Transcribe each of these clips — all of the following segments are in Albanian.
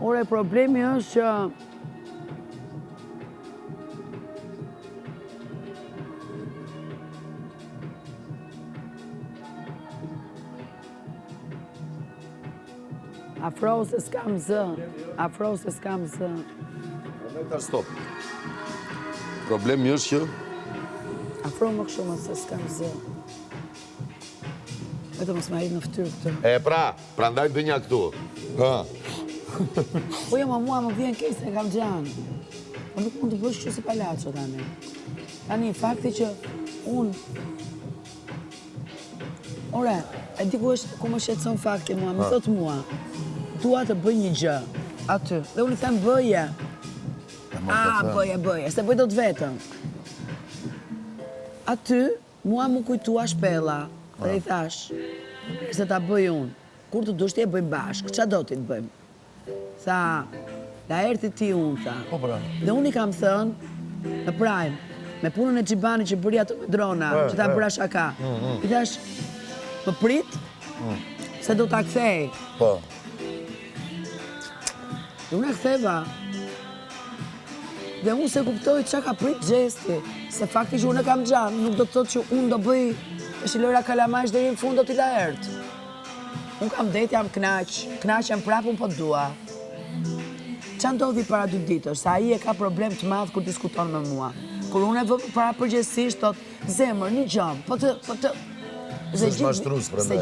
Ore, problemi është që afro se s'kam zë. Afro se s'kam zë. Ta stop. Problemi është që Afro më kështu se s'kam zë. Vetëm mos më arrit në fytyrë këtë. e prandaj bënja këtu. Ha. Po jo, mua më vjen keq se kam gjanë. Po nuk mund të bësh kështu si palaço tani. Tani fakti që unë Ore, e di ku më shqetëson fakti mua, më thot mua, dua të bëj një gjë aty. Dhe unë i them bëje. Bëje, se bëj dot vetëm. Aty, mua më kujtua shpella, dhe i thash, se ta bëj unë. Kur të dush ti e bëjmë bashkë, qa do ti të bëjmë? Tha, la erti ti unë, tha. Dhe unë i kam thënë, në Prime, me punën e Gjibani që bëri ato me drona, që ta bëra shaka. I thash, më prit, se do t'a kthej. Po. Dhe unë e ktheva. Dhe unë se kuptoj që ka prit gjesti, se fakti që unë e kam gjanë, nuk do të thotë që unë do bëj e shilora kalamash dhe i në fund do t'i la ertë. Unë kam det, jam knaq jam prapë, unë po dua. Qa ndodhi para 2 ditësh, sa i e ka problem të madh kur diskuton me mua. Kur unë e vë para përgjithsisht, thot, zemër, një gjam, po të... Dhe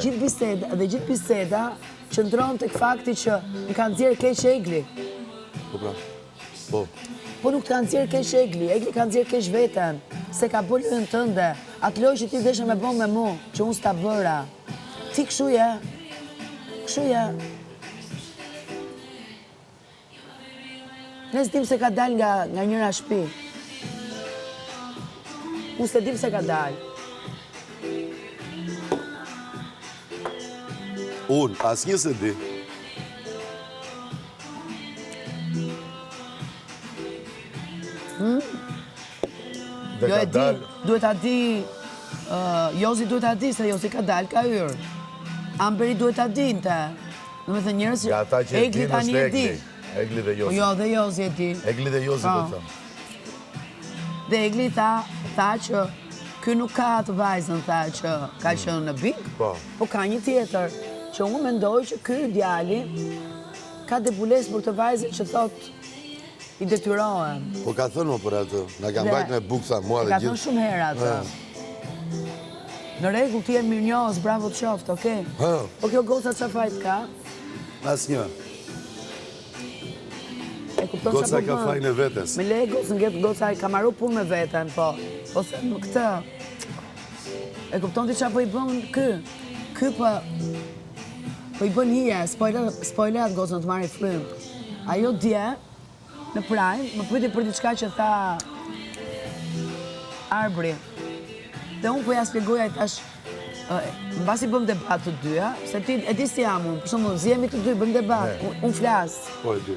gjithë biseda qëndron tek fakti që më kanë nxjerrë keq Egli. Po nuk të kanë nxjerrë keq Egli kanë nxjerrë keq veten, se ka bërë lojën tënde, atë lojë që ti deshe me bën me mu, që unë s'ta bëra. Ti kështu je. Ne s'dim se ka dal nga njëra shtëpi. Unë se dim se ka dal. Unë, asnjë se di. Jo e di, duhet ta di, Jozi duhet ta di, se Jozi ka dal, ka hyrë. Amberi duhet ta dinte. Do me thënë njerëz që Egli tani e di. Egli dhe Jozi. Po jo, dhe Jozi e di. Egli dhe Jozi do të thëmë. Dhe Egli tha që ky nuk ka atë vajzën, tha që ka qenë në bik, po ka një tjetër, që unë mendoj që ky djali ka debules për të vajzën që thot i detyrohen. Po ka thënë më për atë, na ka mbajt me buksa, mua dhe gjithë. Ka thënë shumë herë atë. Në rregull, ti je mirënjohës, bravo të qoftë, okej? Po kjo goca qa fajt ka? Asnjë. Goca ka fajin e vetes. Me le goca ka marru punë me veten, po. Po se më këtë. E kupton ti qa po i bën ky? Ky po i bën hije, spoilerat gocën të marri frymë. Ajo dje, në Prime, më pyeti për diçka që tha Arbri. Dhe unë po ja shpjegoja i tash, mbasi bëm debat të dyja, se ti e di si jam unë, për shembull, zihemi të dy, bëm debat, unë flas. Po e di.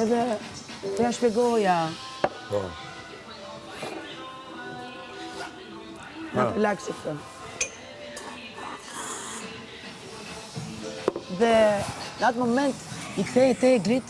Edhe po ja shpjegoja. Po. Na relax këtë. Dhe në atë moment i kthej te Eglit